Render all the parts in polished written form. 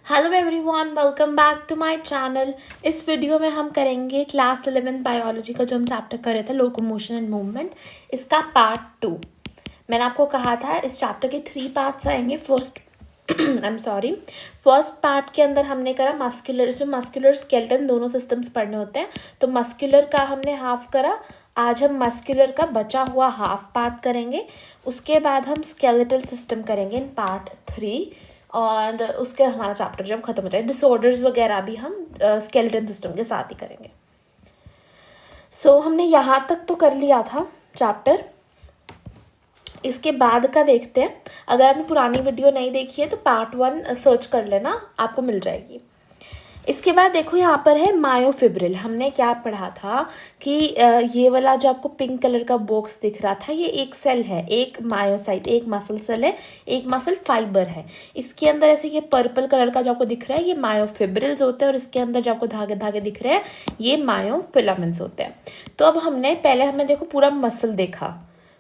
Hello everyone, welcome back to my channel. इस video में हम करेंगे क्लास 11 बायोलॉजी का जो हम चैप्टर कर रहे थे लोकोमोशन एंड मूवमेंट, इसका पार्ट 2। मैंने आपको कहा था इस चैप्टर के 3 पार्ट्स आएंगे। फर्स्ट पार्ट के अंदर हमने करा मस्कुलर, इसमें मस्कुलर स्केलेटन दोनों सिस्टम्स पढ़ने होते हैं, तो मस्कुलर का हमने हाफ करा। आज हम मस्कुलर का बचा हुआ हाफ पार्ट करेंगे। उसके बाद हम स्केलेटल सिस्टम करेंगे इन पार्ट 3, और उसके हमारा चैप्टर जब खत्म हो जाए डिसऑर्डर्स वगैरह भी हम स्केलेटन सिस्टम के साथ ही करेंगे। हमने यहाँ तक तो कर लिया था चैप्टर। इसके बाद का देखते हैं। अगर आपने पुरानी वीडियो नहीं देखी है तो पार्ट 1 सर्च कर लेना, आपको मिल जाएगी। इसके बाद देखो यहाँ पर है मायोफिब्रिल। हमने क्या पढ़ा था कि ये वाला जो आपको पिंक कलर का बॉक्स दिख रहा था, ये एक सेल है, एक मायोसाइट, एक मसल सेल है, एक मसल फाइबर है। इसके अंदर ऐसे ये पर्पल कलर का जो आपको दिख रहा है ये मायोफिब्रिल्स होते हैं, और इसके अंदर जो आपको धागे धागे दिख रहे हैं ये मायोफिलामेंट्स होते हैं। तो अब हमने देखो पूरा मसल देखा,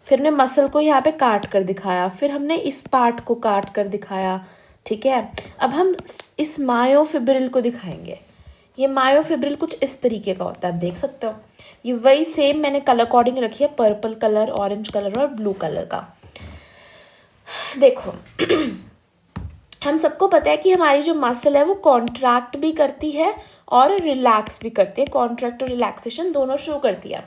फिर हमने मसल को यहाँ पे काट कर दिखाया, फिर हमने इस पार्ट को काट कर दिखाया। ठीक है, अब हम इस मायोफिब्रिल को दिखाएंगे। ये मायोफिब्रिल कुछ इस तरीके का होता है, आप देख सकते हो। ये वही सेम मैंने कलर कोडिंग रखी है, पर्पल कलर, ऑरेंज कलर और ब्लू कलर का। देखो हम सबको पता है कि हमारी जो मसल है वो कॉन्ट्रैक्ट भी करती है और रिलैक्स भी करती है। कॉन्ट्रैक्ट और रिलैक्सेशन दोनों शो करती है,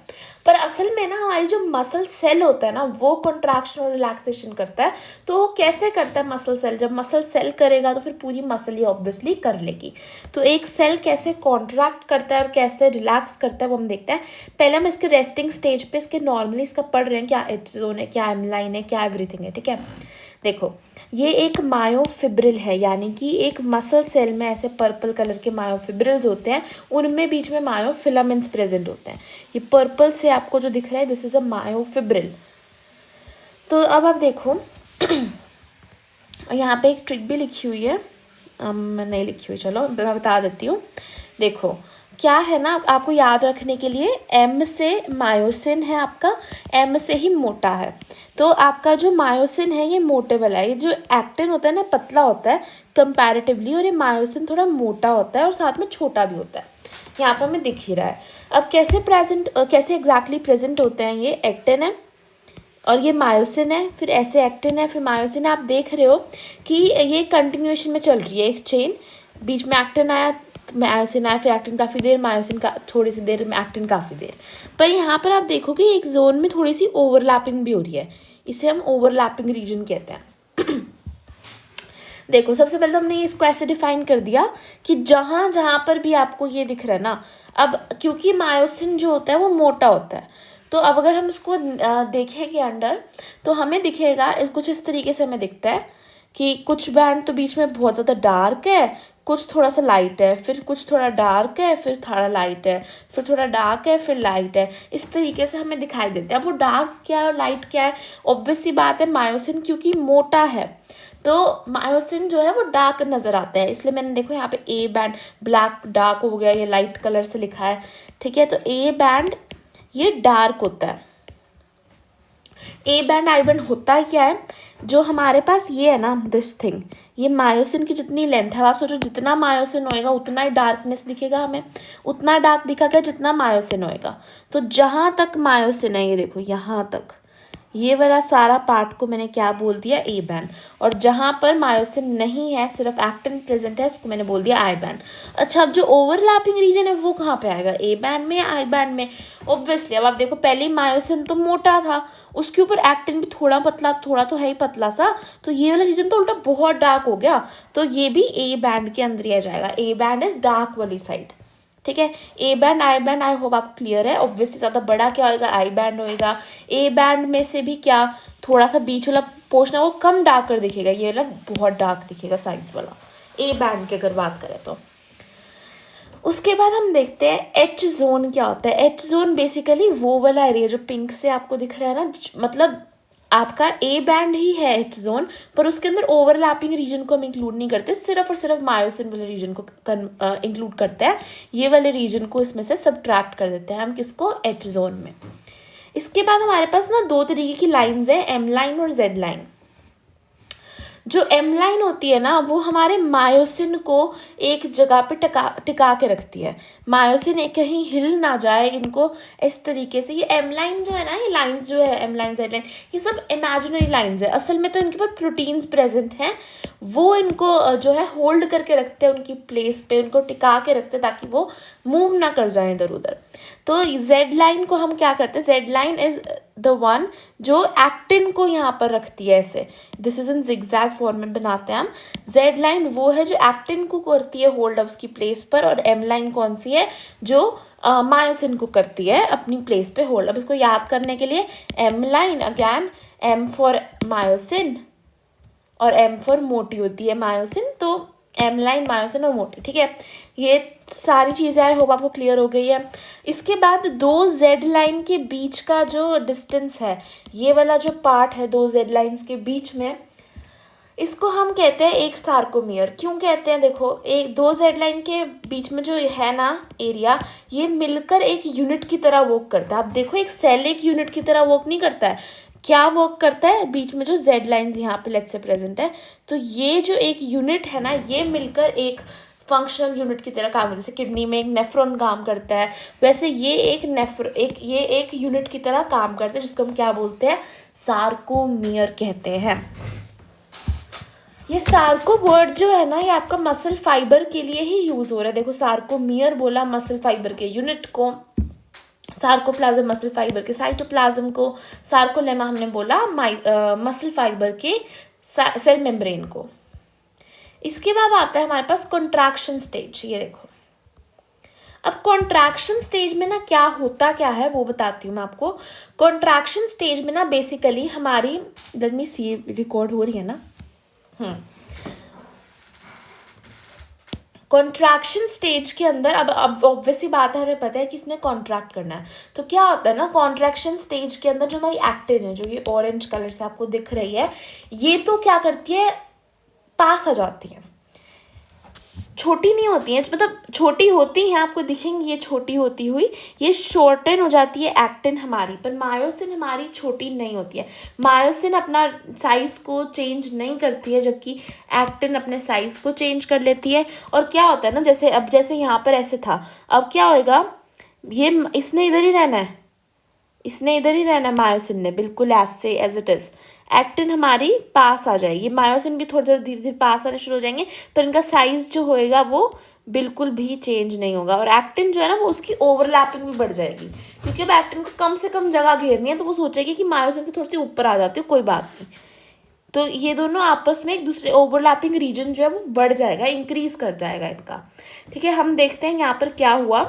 पर असल में ना हमारी जो मसल सेल होता है ना वो कॉन्ट्रैक्शन और रिलैक्सेशन करता है। तो वो कैसे करता है मसल सेल? जब मसल सेल करेगा तो फिर पूरी मसल ही ऑब्वियसली कर लेगी। तो एक सेल कैसे कॉन्ट्रैक्ट करता है और कैसे रिलैक्स करता है वो हम देखते हैं। पहले हम इसके रेस्टिंग स्टेज पे इसके नॉर्मली इसका पढ़ रहे हैं, क्या एच जोन है, क्या एम लाइन है, क्या एवरीथिंग है। ठीक है, देखो ये एक मायोफिब्रिल है, यानी कि एक मसल सेल में ऐसे पर्पल कलर के मायोफिब्रिल्स होते हैं, उनमें बीच में मायोफिलामेंट्स प्रेजेंट होते हैं। ये पर्पल से आपको जो दिख रहा है दिस इज अ मायोफिब्रिल। तो अब आप देखो यहाँ पे एक ट्रिक भी लिखी हुई है, मैं नहीं लिखी हुई, चलो मैं बता देती हूँ। देखो क्या है ना, आपको याद रखने के लिए एम से मायोसिन है आपका, एम से ही मोटा है। तो आपका जो मायोसिन है ये मोटे वाला है, ये जो एक्टिन होता है ना पतला होता है कंपैरेटिवली, और ये मायोसिन थोड़ा मोटा होता है और साथ में छोटा भी होता है। यहाँ पर हमें दिख ही रहा है। अब कैसे एग्जैक्टली प्रेजेंट होते हैं, ये एक्टिन है और ये मायोसिन है, फिर ऐसे एक्टिन है, फिर मायोसिन है। आप देख रहे हो कि ये कंटिन्यूएशन में चल रही है एक चेन। बीच में एक्टिन आया, मायोसिन आया, फिर एक्टिन काफ़ी देर, मायोसिन का थोड़ी सी देर में, एक्टिन काफ़ी देर। पर यहाँ पर आप देखो कि एक जोन में थोड़ी सी ओवरलैपिंग भी हो रही है, इसे हम ओवरलैपिंग रीजन कहते हैं। देखो सबसे पहले तो हमने इसको ऐसे डिफाइन कर दिया कि जहाँ जहाँ पर भी आपको ये दिख रहा है ना, अब क्योंकि मायोसिन जो होता है वो मोटा होता है, तो अब अगर हम उसको देखेंगे अंडर, तो हमें दिखेगा कुछ इस तरीके से। हमें दिखता है कि कुछ बैंड तो बीच में बहुत ज़्यादा डार्क है, कुछ थोड़ा सा लाइट है, फिर कुछ थोड़ा डार्क है, फिर थोड़ा लाइट है, फिर थोड़ा डार्क है, फिर लाइट है। इस तरीके से हमें दिखाई देता है। अब वो डार्क क्या है और लाइट क्या है? ऑब्वियस सी बात है, मायोसिन क्योंकि मोटा है तो मायोसिन जो है वो डार्क नज़र आता है, इसलिए मैंने देखो यहाँ पे ए बैंड ब्लैक डार्क हो गया, ये लाइट कलर से लिखा है। ठीक है, तो ए बैंड ये डार्क होता है। ए बैंड आई बैंड होता है क्या है, जो हमारे पास ये है ना दिस थिंग, ये मायोसिन की जितनी लेंथ है, आप सोचो जितना मायोसिन होएगा उतना ही डार्कनेस दिखेगा हमें, उतना डार्क दिखा गया जितना मायोसिन होएगा। तो जहाँ तक मायोसिन है, ये देखो यहाँ तक, ये वाला सारा पार्ट को मैंने क्या बोल दिया, ए बैंड। और जहाँ पर मायोसिन नहीं है, सिर्फ एक्टिन प्रेजेंट है, इसको मैंने बोल दिया आई बैंड। अच्छा, अब जो ओवरलैपिंग रीजन है वो कहाँ पे आएगा, ए बैंड में या आई बैंड में? ऑब्वियसली अब आप देखो पहले मायोसिन तो मोटा था, उसके ऊपर एक्टिन भी थोड़ा पतला, थोड़ा तो है ही पतला सा, तो ये वाला रीजन तो उल्टा बहुत डार्क हो गया, तो ये भी ए बैंड के अंदर ही आ जाएगा। ए बैंड इज डार्क वाली साइड। ठीक है, A band I band, I hope आपको क्लियर है। ऑब्वियसली ज़्यादा बड़ा क्या होगा, आई बैंड होएगा। ए बैंड में से भी क्या, थोड़ा सा बीच वाला पोर्शन है वो कम डार्क कर दिखेगा, ये वाला बहुत डार्क दिखेगा साइड्स वाला, ए बैंड की अगर बात करें तो। उसके बाद हम देखते हैं एच जोन क्या होता है। एच जोन बेसिकली वो वाला एरिया जो पिंक से आपको दिख रहा है ना, मतलब आपका ए बैंड ही है एच जोन, पर उसके अंदर ओवरलैपिंग रीजन को हम इंक्लूड नहीं करते, सिर्फ और सिर्फ मायोसिन वाले रीजन को इंक्लूड करते हैं। ये वाले रीजन को इसमें से सबट्रैक्ट कर देते हैं हम, किसको, एच जोन में। इसके बाद हमारे पास ना दो तरीके की लाइंस है, एम लाइन और जेड लाइन। जो एम लाइन होती है ना वो हमारे मायोसिन को एक जगह पे टिका के रखती है। मायोसिन कहीं हिल ना जाए, इनको इस तरीके से। ये एम लाइन जो है ना, ये लाइंस जो है एम लाइन, जेड लाइन, ये सब इमेजिनरी लाइंस है। असल में तो इनके पास प्रोटीन्स प्रेजेंट हैं, वो इनको जो है होल्ड करके रखते हैं उनकी प्लेस पे, उनको टिका के रखते हैं ताकि वो मूव ना कर जाए इधर उधर। तो जेड लाइन को हम क्या करते हैं, Z line is the one जो एक्टिन को यहाँ पर रखती है ऐसे। This is in zigzag format बनाते हैं हम। जेड लाइन वो है जो एक्टिन को करती है होल्ड उसकी प्लेस पर, और एम लाइन कौन सी है, जो मायोसिन को करती है अपनी प्लेस पे होल्ड। अब इसको याद करने के लिए M line, again M for myosin और एम फॉर मोटी होती है मायोसिन, तो एम लाइन, मायोसिन और मोटी, ठीक है। ये सारी चीज़ें आई होप आपको क्लियर हो गई है। इसके बाद दो जेड लाइन के बीच का जो डिस्टेंस है, ये वाला जो पार्ट है दो जेड लाइन्स के बीच में, इसको हम कहते हैं एक सार्कोमियर। क्यों कहते हैं, देखो एक दो जेड लाइन के बीच में जो है ना एरिया, ये मिलकर एक यूनिट की तरह वर्क करता है। आप देखो एक सेल एक यूनिट की तरह वर्क नहीं करता है, क्या वर्क करता है, बीच में जो जेड लाइन्स यहाँ पे लेट्स से प्रेजेंट है, तो ये जो एक यूनिट है ना, ये मिलकर एक फंक्शनल यूनिट की तरह काम करता है। जैसे किडनी में एक नेफ्रॉन काम करता है, वैसे ये एक यूनिट की तरह काम करता है, जिसको हम क्या बोलते हैं, सार्कोमियर कहते हैं। ये सार्को वर्ड जो है ना, ये आपका मसल फाइबर के लिए ही यूज हो रहा है। देखो सार्कोमियर बोला मसल फाइबर के यूनिट को, सार्कोप्लाज्म मसल फाइबर के साइटोप्लाज्म को, सार्कोलेमा हमने बोला मसल फाइबर के सेल मेम्ब्रेन को। इसके बाद आता है हमारे पास कॉन्ट्रैक्शन स्टेज। ये देखो, अब कॉन्ट्रैक्शन स्टेज में ना क्या होता क्या है वो बताती हूँ मैं आपको। कॉन्ट्रैक्शन स्टेज में ना बेसिकली हमारी, लेट मी सी रिकॉर्ड हो रही है ना, कॉन्ट्रैक्शन स्टेज के अंदर अब ऑब्वियसली बात है, हमें पता है कि इसने कॉन्ट्रैक्ट करना है, तो क्या होता है ना, कॉन्ट्रैक्शन स्टेज के अंदर जो हमारी एक्टिन है, जो ये ऑरेंज कलर से आपको दिख रही है, ये तो क्या करती है, पास आ जाती है। छोटी नहीं होती है, मतलब छोटी होती हैं, आपको दिखेंगी ये छोटी होती हुई, ये शॉर्टन हो जाती है एक्टिन हमारी, पर मायोसिन हमारी छोटी नहीं होती है। मायोसिन अपना साइज को चेंज नहीं करती है, जबकि एक्टिन अपने साइज को चेंज कर लेती है। और क्या होता है ना, जैसे अब जैसे यहाँ पर ऐसे था, अब क्या होएगा, ये इसने इधर ही रहना है, इसने इधर ही रहना है, मायोसिन ने बिल्कुल ऐसे एज इट इज। एक्टिन हमारी पास आ जाएगी, मायोसिन भी थोड़ी थोड़ी धीरे धीरे पास आने शुरू हो जाएंगे, पर इनका साइज जो होएगा वो बिल्कुल भी चेंज नहीं होगा। और एक्टिन जो है ना, वो उसकी ओवरलैपिंग भी बढ़ जाएगी, क्योंकि अब एक्टिन को कम से कम जगह घेरनी है, तो वो सोचेगी कि मायोसिन की थोड़ी सी ऊपर आ जाती है, कोई बात नहीं। तो ये दोनों आपस में एक दूसरे, ओवरलैपिंग रीजन जो है वो बढ़ जाएगा, इंक्रीज कर जाएगा इनका, ठीक है। हम देखते हैं यहाँ पर क्या हुआ।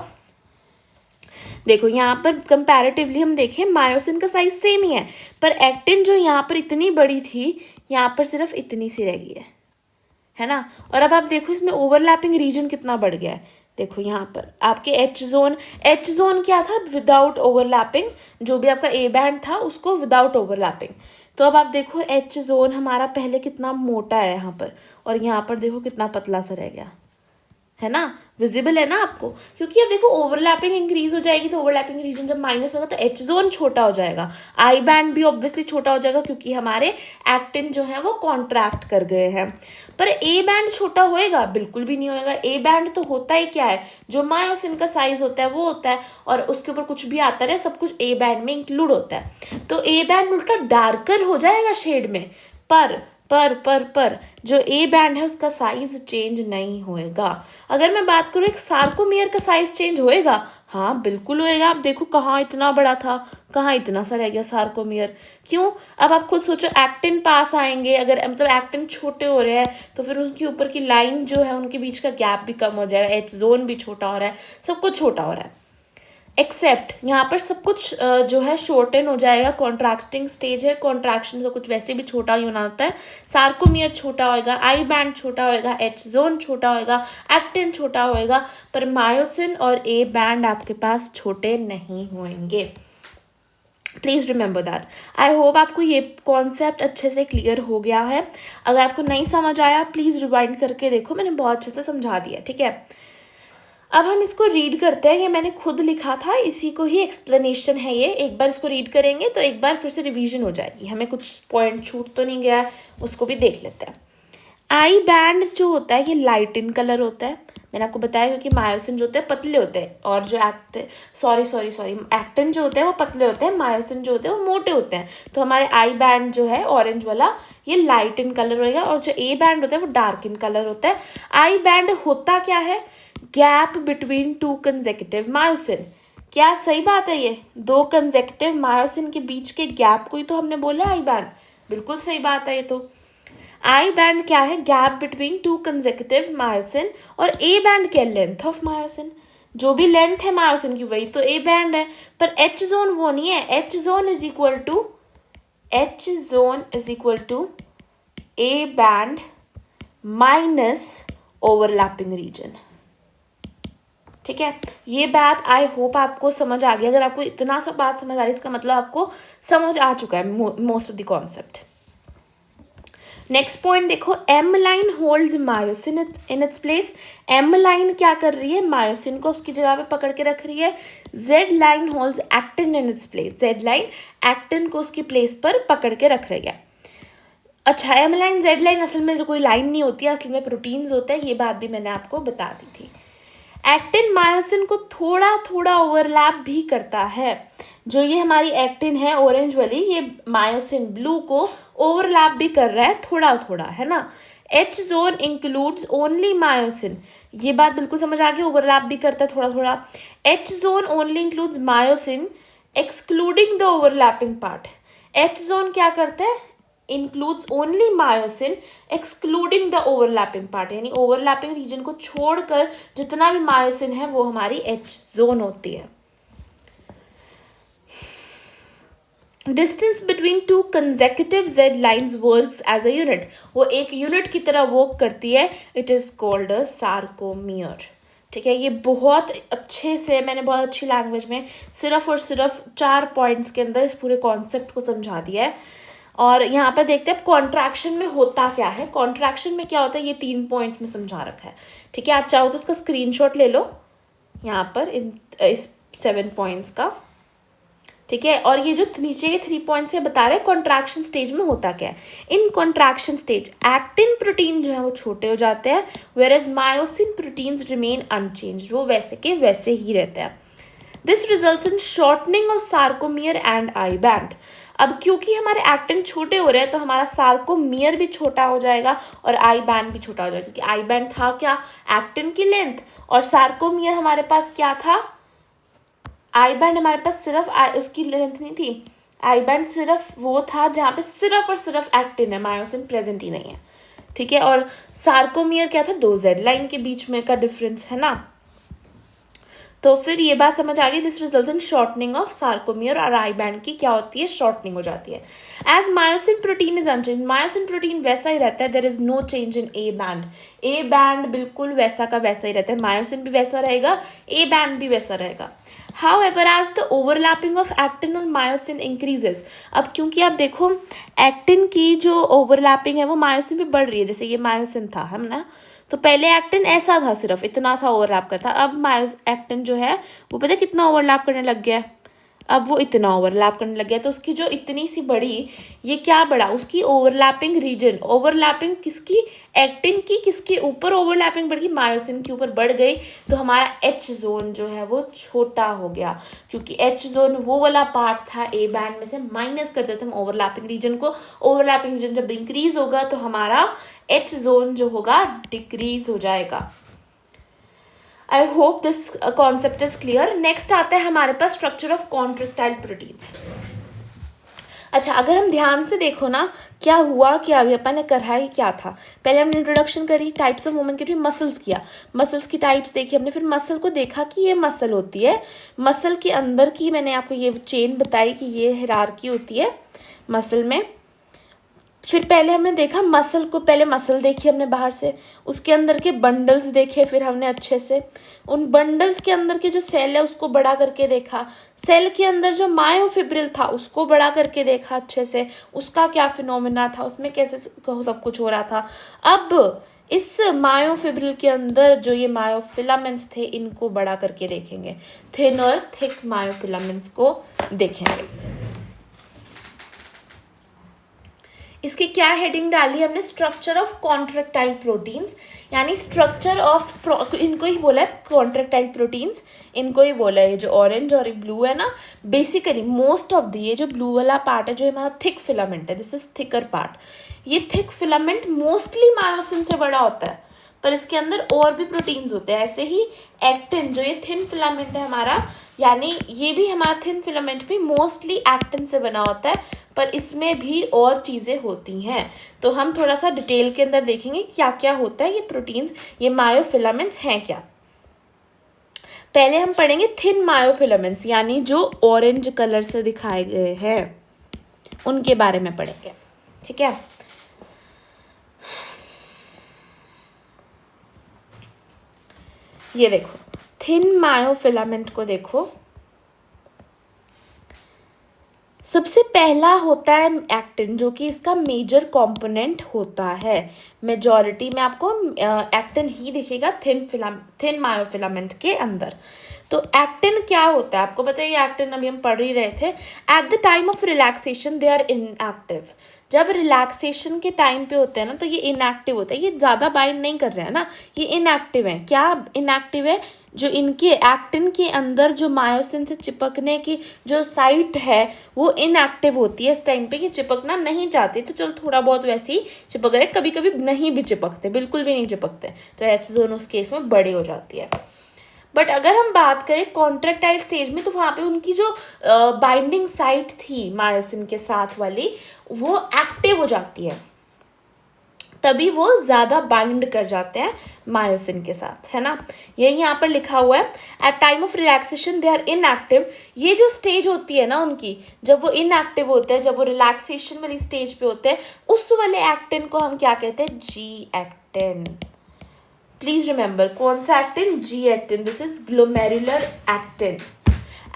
देखो यहाँ पर कंपैरेटिवली हम देखें, मायोसिन का साइज सेम ही है, पर एक्टिन जो यहाँ पर इतनी बड़ी थी, यहाँ पर सिर्फ इतनी सी रह गई है ना। और अब आप देखो इसमें ओवरलैपिंग रीजन कितना बढ़ गया है। देखो यहाँ पर आपके एच जोन क्या था, विदाउट ओवरलैपिंग, जो भी आपका ए बैंड था उसको विदाउट ओवरलैपिंग। तो अब आप देखो एच जोन हमारा पहले कितना मोटा है यहाँ पर, और यहाँ पर देखो कितना पतला सा रह गया, है ना, विजिबल है ना आपको। क्योंकि अब देखो ओवरलैपिंग इंक्रीज हो जाएगी, तो ओवरलैपिंग रीजन जब माइनस होगा तो एच जोन छोटा हो जाएगा, आई बैंड भी ऑब्वियसली छोटा हो जाएगा, क्योंकि हमारे एक्टिन जो है वो कॉन्ट्रैक्ट कर गए हैं। पर ए बैंड छोटा होएगा, बिल्कुल भी नहीं होएगा। ए बैंड तो होता ही क्या है, जो मायोसिन का साइज होता है वो होता है, और उसके ऊपर कुछ भी आता रहे, सब कुछ ए बैंड में इंक्लूड होता है। तो ए बैंड उल्टा डार्कर हो जाएगा शेड में, पर जो ए बैंड है उसका साइज चेंज नहीं होएगा। अगर मैं बात करूँ एक सार्कोमियर का साइज चेंज होएगा, हाँ बिल्कुल होएगा। आप देखो कहाँ इतना बड़ा था, कहाँ इतना सा रह गया सार्कोमियर। क्यों, अब आप खुद सोचो, एक्टिन पास आएंगे, अगर मतलब एक्टिन छोटे हो रहे हैं तो फिर उनके ऊपर की लाइन जो है, उनके बीच का गैप भी कम हो जाएगा, एच जोन भी छोटा हो रहा है, सब कुछ छोटा हो रहा है, एक्सेप्ट यहाँ पर सब कुछ जो है शॉर्टन हो जाएगा। कॉन्ट्रैक्टिंग स्टेज है, कॉन्ट्रैक्शन सब कुछ वैसे भी छोटा ही होना होता है। सार्कोमियर छोटा होएगा, आई बैंड छोटा होएगा, एच जोन छोटा होएगा, एक्टिन छोटा होएगा, पर मायोसिन और ए बैंड आपके पास छोटे नहीं होंगे। Please remember that. I hope आपको ये कॉन्सेप्ट अच्छे से क्लियर हो गया है। अगर आपको नहीं समझ आया प्लीज़ रिवाइंड करके देखो, मैंने बहुत अच्छे से समझा दिया, ठीक है। अब हम इसको रीड करते हैं, ये मैंने खुद लिखा था, इसी को ही एक्सप्लेनेशन है ये। एक बार इसको रीड करेंगे तो एक बार फिर से रिवीजन हो जाएगी, हमें कुछ पॉइंट छूट तो नहीं गया है, उसको भी देख लेते हैं। आई बैंड जो होता है ये लाइट इन कलर होता है, मैंने आपको बताया, क्योंकि मायोसिन जो होते हैं पतले होते हैं, और जो एक्टिन जो होते हैं वो पतले होते हैं, मायोसिन जो होते हैं वो मोटे होते हैं। तो हमारे आई बैंड जो है ऑरेंज वाला ये लाइट इन कलर रहेगा, और जो ए बैंड होता है वो डार्क इन कलर होता है। आई बैंड होता क्या है? Gap between two consecutive myosin. क्या सही बात है? ये दो कंसेक्यूटिव मायोसिन के बीच के गैप को ही तो हमने बोला आई बैंड। बिल्कुल सही बात है ये तो। आई बैंड क्या है? Gap between two consecutive myosin. और ए बैंड क्या है? Length of myosin. जो भी लेंथ है मायोसिन की वही तो ए बैंड है। पर एच जोन वो नहीं है। H zone is equal to A band minus overlapping region. ठीक है, ये बात आई होप आपको समझ आ गई। अगर आपको इतना सा बात समझ आ रही है इसका मतलब आपको समझ आ चुका है most of the concept. Next point देखो, M line holds myosin in its place. M line क्या कर रही है? मायोसिन को उसकी जगह पे पकड़ के रख रही है। जेड लाइन होल्ड्स एक्टिन इन its place. Z line actin को उसकी प्लेस पर पकड़ के रख रही है। अच्छा, एम लाइन जेड लाइन असल में जो कोई लाइन नहीं होती है, असल में प्रोटीन्स होते हैं, ये बात भी मैंने आपको बता दी थी। एक्टिन मायोसिन को थोड़ा थोड़ा ओवरलैप भी करता है। जो ये हमारी एक्टिन है ऑरेंज वाली, ये मायोसिन ब्लू को ओवरलैप भी कर रहा है थोड़ा थोड़ा, है ना। H zone includes only myosin. ये बात बिल्कुल समझ आ गई, ओवरलैप भी करता है थोड़ा थोड़ा। H zone only includes myosin excluding the overlapping part. H zone क्या करता है? Includes only myosin excluding the overlapping part, यानी ओवरलैपिंग रीजन को छोड़कर जितना भी मायोसिन है वो हमारी एच जोन होती है। Distance between two consecutive Z lines works as a unit. वो एक यूनिट की तरह वर्क करती है। It is called a sarcomere. ठीक है, ये बहुत अच्छे से मैंने बहुत अच्छी लैंग्वेज में सिर्फ और सिर्फ 4 पॉइंट्स के अंदर इस पूरे कॉन्सेप्ट को समझा दिया है। और यहाँ पर देखते हैं कॉन्ट्रैक्शन में होता क्या है। कॉन्ट्रैक्शन में क्या होता है ये 3 पॉइंट में समझा रखा है। ठीक है, आप चाहो तो उसका स्क्रीनशॉट ले लो यहाँ पर इस 7 पॉइंट्स का। ठीक है, और ये जो नीचे के 3 पॉइंट्स है बता रहे हैं कॉन्ट्रैक्शन स्टेज में होता क्या है। In contraction stage actin protein जो है वो छोटे हो जाते हैं, whereas myosin proteins remain unchanged, वो वैसे के वैसे ही रहते हैं। This results in shortening of sarcomere and I band. अब क्योंकि हमारे एक्टिन छोटे हो रहे हैं तो हमारा सार्कोमियर भी छोटा हो जाएगा और आई बैंड भी छोटा हो जाएगा, क्योंकि आई बैंड था क्या? एक्टिन की लेंथ, और सार्कोमियर हमारे पास क्या था? आई बैंड हमारे पास सिर्फ उसकी लेंथ नहीं थी। आई बैंड सिर्फ वो था जहाँ पे सिर्फ और सिर्फ एक्टिन है, मायोसिन प्रेजेंट ही नहीं है। ठीक है, और सार्कोमियर क्या था? 2 जेड लाइन के बीच में का डिफरेंस है ना। तो फिर ये बात समझ आ गई। This result in shortening of sarcomere, और आई बैंड की क्या होती है? शॉर्टनिंग हो जाती है। As myosin protein is unchanged, myosin protein वैसा ही रहता है। There is no change in A band. A band बिल्कुल वैसा का वैसा ही रहता है, मायोसिन भी वैसा रहेगा, ए बैंड भी वैसा रहेगा। However, as the overlapping of actin और मायोसिन increases, अब क्योंकि आप देखो एक्टिन की जो ओवरलैपिंग है वो मायोसिन पे बढ़ रही है। जैसे ये मायोसिन था हम ना, तो पहले एक्टिन ऐसा था, सिर्फ इतना सा ओवरलैप करता, अब एक्टिन जो है वो पता है कितना ओवरलैप करने लग गया है। अब वो इतना ओवरलैप करने लग गया, तो उसकी जो इतनी सी बड़ी, ये क्या बढ़ा? उसकी ओवरलैपिंग रीजन। ओवरलैपिंग किसकी? एक्टिन की। किसके ऊपर ओवरलैपिंग बढ़ गई? मायोसिन के ऊपर बढ़ गई। तो हमारा एच जोन जो है वो छोटा हो गया, क्योंकि एच जोन वो वाला पार्ट था ए बैंड में से माइनस कर देते हम ओवरलैपिंग रीजन को। ओवरलैपिंग रीजन जब इंक्रीज होगा तो हमारा एच जोन जो होगा डिक्रीज हो जाएगा। I hope this concept is clear. Next आता है हमारे पास स्ट्रक्चर ऑफ कॉन्ट्रैक्टाइल प्रोटीन्स। अच्छा, अगर हम ध्यान से देखो ना, क्या हुआ, क्या अभी अपन ने करा ही क्या था? पहले हमने इंट्रोडक्शन करी, टाइप्स ऑफ मूवमेंट की, फिर मसल्स किया, मसल्स की टाइप्स देखी हमने, फिर मसल को देखा कि ये मसल होती है। मसल के अंदर की मैंने आपको ये चेन बताई कि ये हायरार्की होती है मसल में। फिर पहले हमने देखा मसल को, पहले मसल देखी हमने बाहर से, उसके अंदर के बंडल्स देखे फिर हमने अच्छे से, उन बंडल्स के अंदर के जो सेल है उसको बड़ा करके देखा, सेल के अंदर जो मायोफिब्रिल था उसको बड़ा करके देखा अच्छे से, उसका क्या फिनोमेना था, उसमें कैसे सब कुछ हो रहा था। अब इस मायोफिब्रिल के अंदर जो ये मायोफिलामेंट्स थे इनको बड़ा करके देखेंगे, थिन और थिक मायोफिलामेंट्स को देखेंगे। इसकी क्या हेडिंग डाली हमने, स्ट्रक्चर ऑफ कॉन्ट्रेक्टाइल प्रोटीन्स, यानी स्ट्रक्चर ऑफ, इनको ही बोला है कॉन्ट्रेक्टाइल प्रोटीन्स, इनको ही बोला है। ये जो ऑरेंज और ब्लू है ना, बेसिकली मोस्ट ऑफ द, ये जो ब्लू वाला पार्ट है जो हमारा थिक फिलामेंट है, दिस इज थिकर पार्ट, ये थिक फिलामेंट मोस्टली मायोसिन से बड़ा होता है, पर इसके अंदर और भी प्रोटीन्स होते हैं। ऐसे ही एक्टिन जो ये थिन फिलामेंट है हमारा, यानी ये भी हमारा थिन फिलामेंट भी मोस्टली एक्टिन से बना होता है, पर इसमें भी और चीज़ें होती हैं। तो हम थोड़ा सा डिटेल के अंदर देखेंगे क्या क्या होता है ये प्रोटीन्स, ये मायोफिलामेंट्स हैं क्या। पहले हम पढ़ेंगे थिन मायोफिलामेंट्स, यानी जो ऑरेंज कलर से दिखाए गए हैं उनके बारे में पढ़ेंगे, ठीक है। ये देखो थिन मायोफिलामेंट को देखो, सबसे पहला होता है एक्टिन, जो कि इसका मेजर कंपोनेंट होता है। मेजॉरिटी में आपको एक्टिन ही दिखेगा थिन मायोफिलामेंट के अंदर। तो एक्टिन क्या होता है आपको बताइए, एक्टिन अभी हम पढ़ ही रहे थे, at the time of relaxation they are inactive. जब रिलैक्सेशन के टाइम पे होते हैं ना तो ये इनएक्टिव होता है, ये ज़्यादा बाइंड नहीं कर रहे हैं ना, ये इनएक्टिव है। क्या इनएक्टिव है, जो इनके एक्टिन के अंदर जो मायोसिन से चिपकने की जो साइट है वो इनएक्टिव होती है इस टाइम पे, कि चिपकना नहीं चाहती, तो चलो थोड़ा बहुत वैसे ही चिपक रहे, कभी कभी नहीं भी चिपकते, बिल्कुल भी नहीं चिपकते, तो ऐसे दोनों उस केस में बड़ी हो जाती है। बट अगर हम बात करें कॉन्ट्रेक्टाइल स्टेज में, तो वहाँ पे उनकी जो बाइंडिंग साइट थी मायोसिन के साथ वाली, वो एक्टिव हो जाती है, तभी वो ज़्यादा बाइंड कर जाते हैं मायोसिन के साथ, है ना। ये यहाँ पर लिखा हुआ है, at time of relaxation they are inactive. ये जो स्टेज होती है ना उनकी, जब वो इनएक्टिव होते हैं, जब वो रिलैक्सेशन वाली स्टेज पे होते हैं, उस वाले एक्टिन को हम क्या कहते हैं, जी एक्टिन। प्लीज रिमेंबर, कौन सा actin, G actin, this is glomerular actin.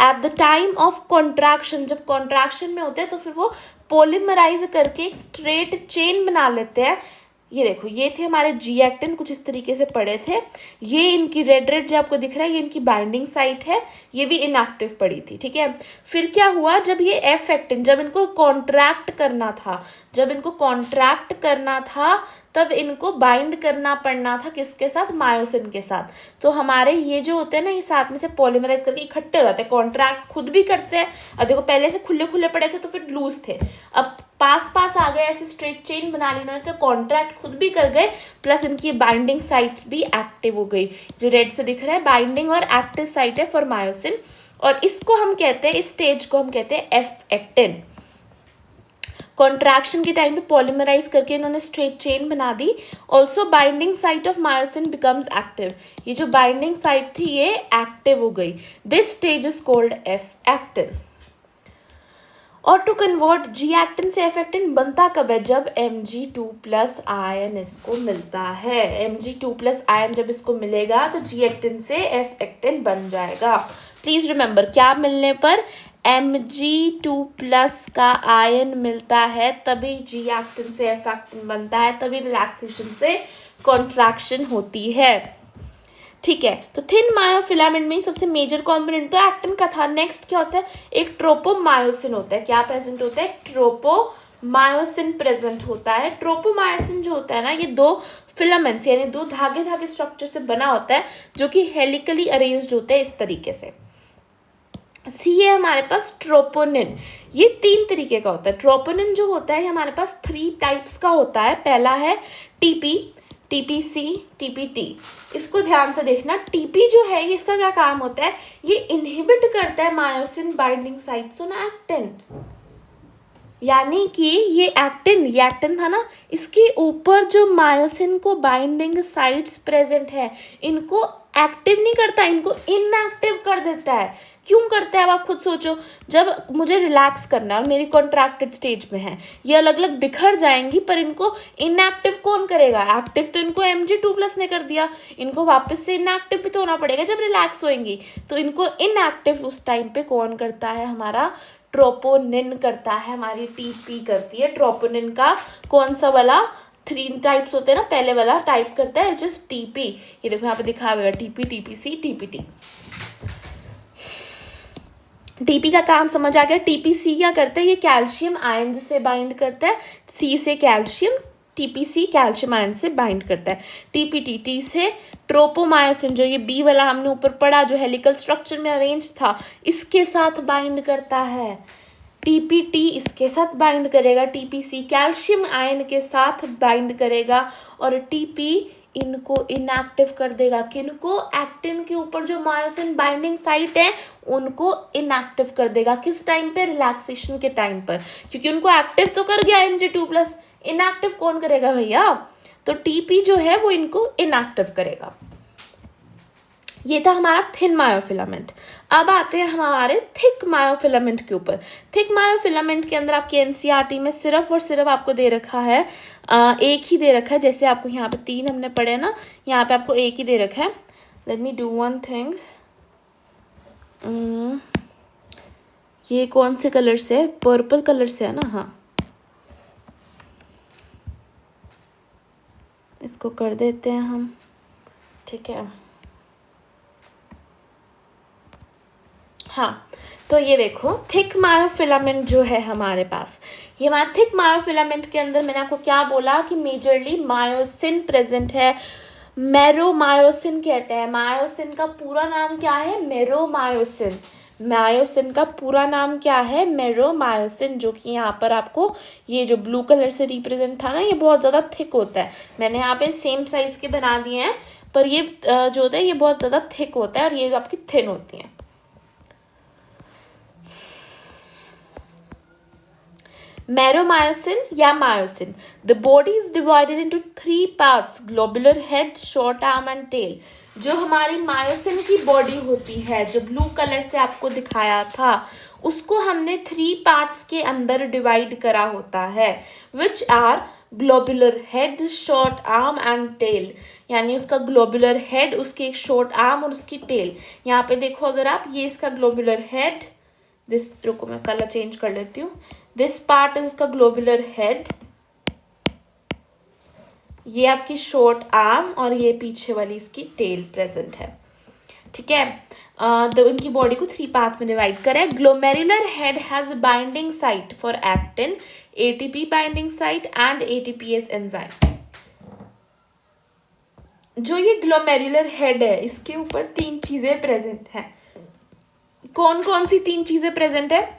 Eight the time of contraction, जब कॉन्ट्रैक्शन में होते हैं तो फिर वो पॉलीमराइज करके एक स्ट्रेट चेन बना लेते हैं। ये देखो, ये थे हमारे जी एक्टिन, कुछ इस तरीके से पड़े थे। ये इनकी रेड रेड जो आपको दिख रहा है, ये इनकी बाइंडिंग साइट है, ये भी इनएक्टिव पड़ी थी, ठीक है। फिर क्या हुआ, जब ये एफ एक्टिन, जब इनको कॉन्ट्रैक्ट करना था, तब इनको बाइंड करना पड़ना था किसके साथ, मायोसिन के साथ। तो हमारे ये जो होते हैं ना, ये साथ में से पॉलीमराइज करके इकट्ठे हो जाते हैं, कॉन्ट्रैक्ट खुद भी करते हैं। अब देखो पहले से खुले खुले पड़े थे तो फिर लूज थे, अब पास पास आ गए, ऐसे स्ट्रेट चेन बना ली उन्होंने, तो कॉन्ट्रैक्ट खुद भी कर गए, प्लस इनकी बाइंडिंग साइट्स भी एक्टिव हो गई। जो रेड से दिख रहा है बाइंडिंग और एक्टिव साइट है फॉर मायोसिन, और इसको हम कहते हैं, इस स्टेज को हम कहते हैं एफ एक्टिन। कॉन्ट्रैक्शन के टाइम पे पॉलीमराइज करके इन्होंने स्ट्रेट चेन बना दी। Also binding site of myosin becomes active, ये जो बाइंडिंग साइट थी ये एक्टिव हो गई। This stage is called F actin. और टू कन्वर्ट जी एक्टिन से एफ एक्टिन बनता कब है, जब Mg2+ आयन इसको मिलता है। Mg2+ आयन जब इसको मिलेगा तो जी एक्टिन से एफ एक्टिन बन जाएगा। प्लीज रिमेंबर, क्या मिलने पर, Mg2+ का आयन मिलता है तभी जी एक्टिन से एफ एक्टिन बनता है, तभी रिलैक्सेशन से कॉन्ट्रैक्शन होती है, ठीक है। तो थिन मायोफिलामेंट में सबसे मेजर कंपोनेंट तो एक्टिन का था। नेक्स्ट क्या होता है, एक ट्रोपोमायोसिन होता है। क्या प्रेजेंट होता है, ट्रोपोमायोसिन प्रेजेंट होता है। ट्रोपोमायोसिन जो होता है ना, ये 2 फिलामेंट्स यानी 2 धागे धागे स्ट्रक्चर से बना होता है, जो कि हेलिकली अरेंज्ड होते हैं इस तरीके से। सी है हमारे पास ट्रोपोनिन, ये 3 तरीके का होता है। ट्रोपोनिन जो होता है हमारे पास 3 टाइप्स का होता है। पहला है टीपी, टीपीसी, टीपीटी। इसको ध्यान से देखना। टीपी जो है ये, इसका क्या काम होता है, ये इनहिबिट करता है myosin binding sites on actin, यानी कि ये एक्टिन था ना, इसके ऊपर जो मायोसिन को बाइंडिंग साइट्स प्रेजेंट है, इनको एक्टिव नहीं करता, इनको इनएक्टिव कर देता है। क्यों करता है, अब आप खुद सोचो। जब मुझे रिलैक्स करना है और मेरी कॉन्ट्रैक्टेड स्टेज में है, ये अलग अलग बिखर जाएंगी, पर इनको इनएक्टिव कौन करेगा, एक्टिव तो इनको Mg2+ ने कर दिया, इनको वापस से इनएक्टिव भी तो होना पड़ेगा जब रिलैक्स होएंगी। तो इनको इनएक्टिव उस टाइम पे कौन करता है, हमारा ट्रोपोनिन करता है, हमारी टीपी करती है। ट्रोपोनिन का कौन सा वाला, 3 टाइप्स होते हैं ना, पहले वाला टाइप करता है जस्ट टीपी। ये देखो यहाँ पे दिखा हुआ टीपी, टीपीसी, टीपीटी। टीपी का काम समझ आ गया। टीपीसी क्या करता है, ये कैल्शियम आयन से बाइंड करता है, सी से कैल्शियम, टीपीसी कैल्शियम आयन से बाइंड करता है। टीपीटी से ट्रोपोमायोसिन, जो ये बी वाला हमने ऊपर पढ़ा जो हेलिकल स्ट्रक्चर में अरेंज था, इसके साथ बाइंड करता है। टीपीटी इसके साथ बाइंड करेगा, टीपीसी कैल्शियम आयन के साथ बाइंड करेगा, और टीपी इनको इनएक्टिव कर देगा। किनको? एक्टिन के ऊपर जो मायोसिन बाइंडिंग साइट है उनको इनएक्टिव कर देगा। किस टाइम पे? रिलैक्सेशन के टाइम पर, क्योंकि उनको एक्टिव तो कर गया Mg2+, इनएक्टिव कौन करेगा भैया? तो टीपी जो है वो इनको इनएक्टिव करेगा। ये था हमारा थिन मायोफिलामेंट। अब आते हैं हमारे थिक मायोफिलामेंट के ऊपर। थिक मायोफिलामेंट के अंदर आपकी एनसीईआरटी में सिर्फ और सिर्फ आपको दे रखा है एक ही दे रखा है। जैसे आपको यहाँ पे 3 हमने पढ़े ना, यहाँ पे आपको एक ही दे रखा है। Let me do one thing. ये कौन से कलर से? पर्पल कलर से है ना? हाँ, इसको कर देते हैं हम, ठीक है। हाँ, तो ये देखो थिक मायोफिलामेंट जो है हमारे पास, ये हमारा थिक मायोफिलामेंट के अंदर मैंने आपको क्या बोला कि मेजरली मायोसिन प्रेजेंट है। मेरोमायोसिन कहते हैं। मायोसिन का पूरा नाम क्या है? मेरोमायोसिन। मायोसिन का पूरा नाम क्या है? मेरोमायोसिन, जो कि यहाँ पर आपको ये जो ब्लू कलर से रिप्रेजेंट था ना, ये बहुत ज़्यादा थिक होता है। मैंने यहाँ पे सेम साइज के बना दिए हैं, पर ये जो होता है ये बहुत ज़्यादा थिक होता है और ये आपकी थिन होती है। Meromyosin या myosin, the body is divided into 3 parts: globular head, short arm and tail। जो हमारी मायोसिन की बॉडी होती है, जो ब्लू कलर से आपको दिखाया था, उसको हमने 3 पार्ट्स के अंदर डिवाइड करा होता है, which are globular head, short arm and tail. यानी उसका ग्लोबुलर हेड, उसकी एक शॉर्ट आर्म और उसकी टेल। यहाँ पे देखो अगर आप, ये इसका ग्लोबुलर हेड, दिस, रुको मैं कलर चेंज कर लेती हूँ। दिस पार्ट इज इसका ग्लोबुलर हेड, ये आपकी शॉर्ट आर्म और ये पीछे वाली इसकी टेल प्रेजेंट है, ठीक है। इनकी बॉडी को 3 पार्ट में डिवाइड करें। Glomerular head has binding site for actin, ATP binding site and ATPase enzyme. जो ये ग्लोमेरुलर हेड है, इसके ऊपर 3 चीजें प्रेजेंट हैं। कौन कौन सी 3 चीजें प्रेजेंट है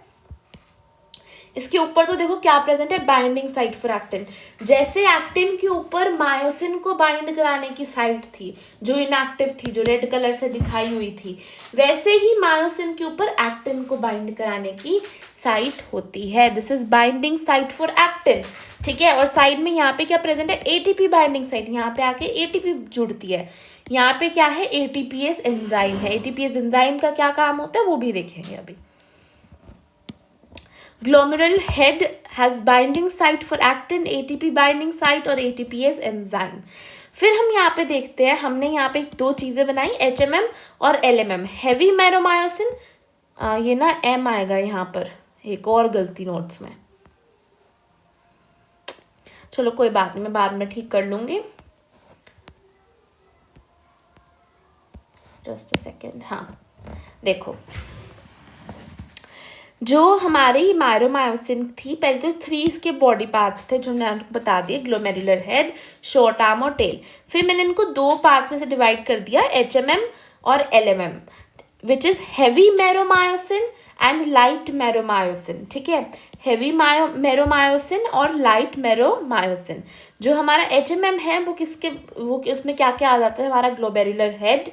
इसके ऊपर? तो देखो क्या प्रेजेंट है, बाइंडिंग साइट फॉर एक्टिन। जैसे एक्टिन के ऊपर मायोसिन को बाइंड कराने की साइट थी जो इनएक्टिव थी, जो रेड कलर से दिखाई हुई थी, वैसे ही मायोसिन के ऊपर एक्टिन को बाइंड कराने की साइट होती है। This is binding site for actin, ठीक है। और साइड में यहाँ पे क्या प्रेजेंट है? ATP binding site. यहाँ पे आके एटीपी जुड़ती है। यहाँ पे क्या है? एटीपीएस एंजाइम है। एटीपीएस एंजाइम का क्या काम होता है वो भी देखेंगे अभी। Glomerular head has binding site for actin, ATP binding site और एटीपीएस एंजाइम। फिर हम यहाँ पे देखते हैं, हमने यहाँ पे 2 चीजें बनाई, एचएमएम और एलएमएम। हैवी मेरोमायोसिन, ये ना एम आएगा यहाँ पर, एक और गलती नोट्स में, चलो कोई बात नहीं, मैं बाद में ठीक कर लूंगी। Just a second. हाँ देखो, जो हमारी मायरोमायोसिन थी, पहले तो 3 इसके बॉडी पार्ट्स थे जो मैंने आपको बता दिए, ग्लोमेरुलर हेड, शॉर्ट आर्म और टेल। फिर मैंने इनको 2 पार्ट्स में से डिवाइड कर दिया, एचएमएम और LMM, which is heavy meromyosin and light meromyosin, ठीक है। हैवी मेरोमायोसिन और लाइट मेरोमायोसिन। जो हमारा एचएमएम है वो उसमें क्या क्या आ जाता है? हमारा ग्लोमेरुलर हेड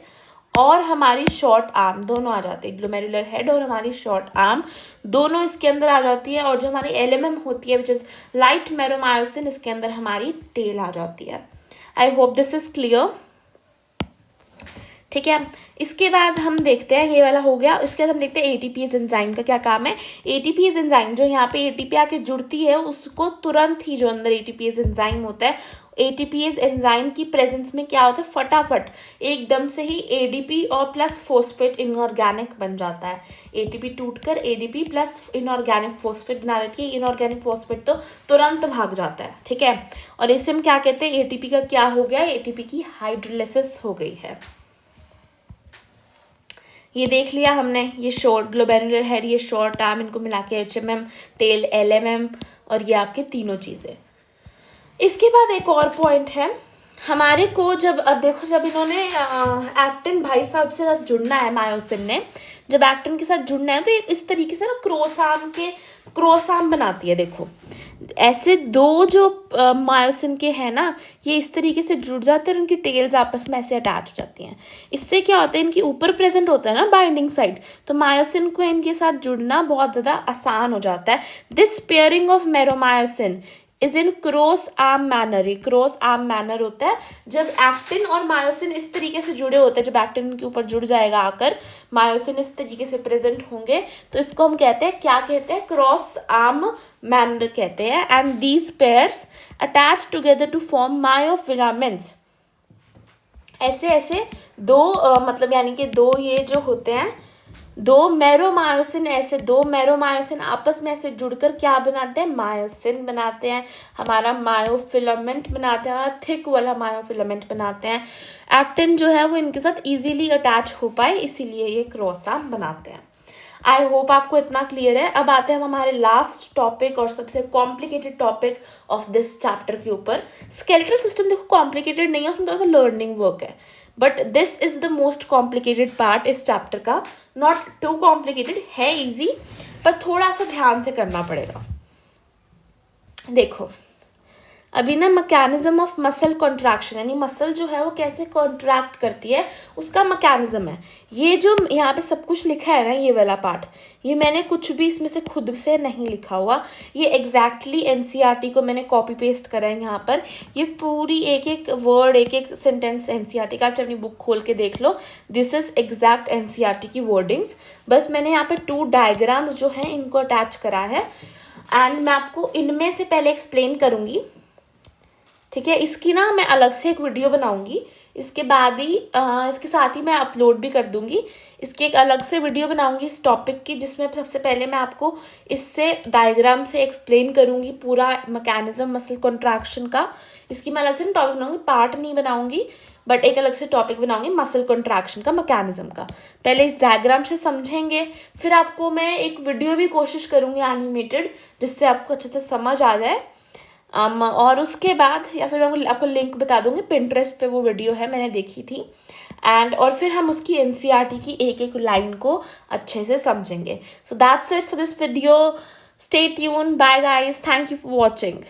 और हमारी शॉर्ट आर्म दोनों आ जाती है। ग्लोमेरुलर हेड और हमारी शॉर्ट आर्म दोनों इसके अंदर आ जाती है। और जो हमारी एलएमएम होती है, विच इज लाइट मेरोमायोसिन, इसके अंदर हमारी टेल आ जाती है। I hope this is clear, ठीक है। इसके बाद हम देखते हैं, ये वाला हो गया। इसके बाद हम देखते हैं एटीपीएस एंजाइम का क्या काम है। एटीपीएस एंजाइम जो यहाँ पे एटीपी आके जुड़ती है, उसको तुरंत ही जो अंदर एटीपीएस एंजाइम होता है, एटीपीएस एंजाइम की प्रेजेंस में क्या होता है, फटाफट एकदम से ही एडीपी और प्लस फोस्फेट इनऑर्गेनिक बन जाता है। एटीपी टूटकर एडीपी प्लस इनऑर्गेनिक फोस्फेट बना देती है। इनऑर्गेनिक फोस्फेट तो तुरंत भाग जाता है, ठीक है। और इसे हम क्या कहते हैं? एटीपी का क्या हो गया? एटीपी की हाइड्रोलाइसिस हो गई है। ये देख लिया हमने, ये शॉर्ट ग्लोमेरुलर हेड, ये शॉर्ट आर्म, इनको मिला के HMM, टेल LMM, और ये आपके तीनों चीज़ें। इसके बाद एक और पॉइंट है हमारे को, जब अब देखो जब इन्होंने एक्टिन भाई साहब से साथ जुड़ना है, मायोसिन ने जब एक्टिन के साथ जुड़ना है तो ये इस तरीके से ना क्रॉस आर्म बनाती है। देखो ऐसे दो जो मायोसिन के हैं ना, ये इस तरीके से जुड़ जाते हैं, उनकी टेल्स आपस में ऐसे अटैच हो जाती हैं। इससे क्या होता है, इनके ऊपर प्रेजेंट होता है ना बाइंडिंग साइड, तो मायोसिन को इनके साथ जुड़ना बहुत ज़्यादा आसान हो जाता है। This pairing of meromyosin is in cross arm manner. ये क्रॉस आर्म मैनर होता है जब एक्टिन और मायोसिन इस तरीके से जुड़े होते हैं। जब एक्टिन के ऊपर जुड़ जाएगा आकर, मायोसिन इस तरीके से प्रेजेंट होंगे, तो इसको हम कहते हैं, क्या कहते हैं, क्रॉस आर्म मैनर कहते हैं। And these pairs attach together to form myofilaments. ऐसे ऐसे दो मतलब यानी कि दो ये जो होते हैं, दो मेरोमायोसिन, ऐसे दो मेरोमायोसिन आपस में ऐसे जुड़कर क्या बनाते हैं, मायोसिन बनाते हैं, हमारा मायोफिलामेंट बनाते हैं, हमारा थिक वाला मायोफिलामेंट बनाते हैं। एक्टिन जो है वो इनके साथ इजीली अटैच हो पाए, इसीलिए ये क्रॉस आर्म बनाते हैं। आई होप आपको इतना क्लियर है। अब आते हैं हम हमारे लास्ट टॉपिक और सबसे complicated topic of this chapter के ऊपर। स्केलेटल सिस्टम देखो कॉम्प्लिकेटेड नहीं है, उसमें थोड़ा सा लर्निंग वर्क है, but this is the most complicated part इस चैप्टर का। नॉट टू कॉम्प्लिकेटेड है, इजी, पर थोड़ा सा ध्यान से करना पड़ेगा। देखो अभी ना मैकेनिज्म ऑफ मसल कॉन्ट्रैक्शन, यानी मसल जो है वो कैसे कॉन्ट्रैक्ट करती है, उसका मैकेनिज्म है। ये जो यहाँ पे सब कुछ लिखा है ना, ये वाला पार्ट, ये मैंने कुछ भी इसमें से खुद से नहीं लिखा हुआ, ये एग्जैक्टली NCERT को मैंने कॉपी पेस्ट करा है यहाँ पर। ये पूरी एक एक वर्ड, एक एक सेंटेंस NCERT का, आप अपनी बुक खोल के देख लो, दिस इज एग्जैक्ट NCERT की वर्डिंग्स। बस मैंने यहाँ पे 2 डायग्राम्स जो हैं इनको अटैच करा है, एंड मैं आपको इनमें से पहले एक्सप्लेन करूँगी, ठीक है। इसकी ना मैं अलग से एक वीडियो बनाऊंगी, इसके बाद ही इसके साथ ही मैं अपलोड भी कर दूंगी। इसकी एक अलग से वीडियो बनाऊंगी इस टॉपिक की, जिसमें सबसे पहले मैं आपको इससे डायग्राम से एक्सप्लेन करूंगी पूरा मैकेनिज्म मसल कॉन्ट्रैक्शन का। इसकी मैं अलग से टॉपिक बनाऊंगी, पार्ट नहीं बनाऊंगी, बट एक अलग से टॉपिक बनाऊंगी मसल कॉन्ट्रैक्शन का, मैकेनिज्म का। पहले इस डायग्राम से समझेंगे, फिर आपको मैं एक वीडियो भी कोशिश करूंगी एनिमेटेड, जिससे आपको अच्छे से समझ आ जाए। और उसके बाद या फिर मैं आपको लिंक बता दूंगी, पिंटरेस्ट पे वो वीडियो है, मैंने देखी थी। और फिर हम उसकी NCERT की एक एक लाइन को अच्छे से समझेंगे। So that's it for this video. Stay tune, bye guys, thank you for watching.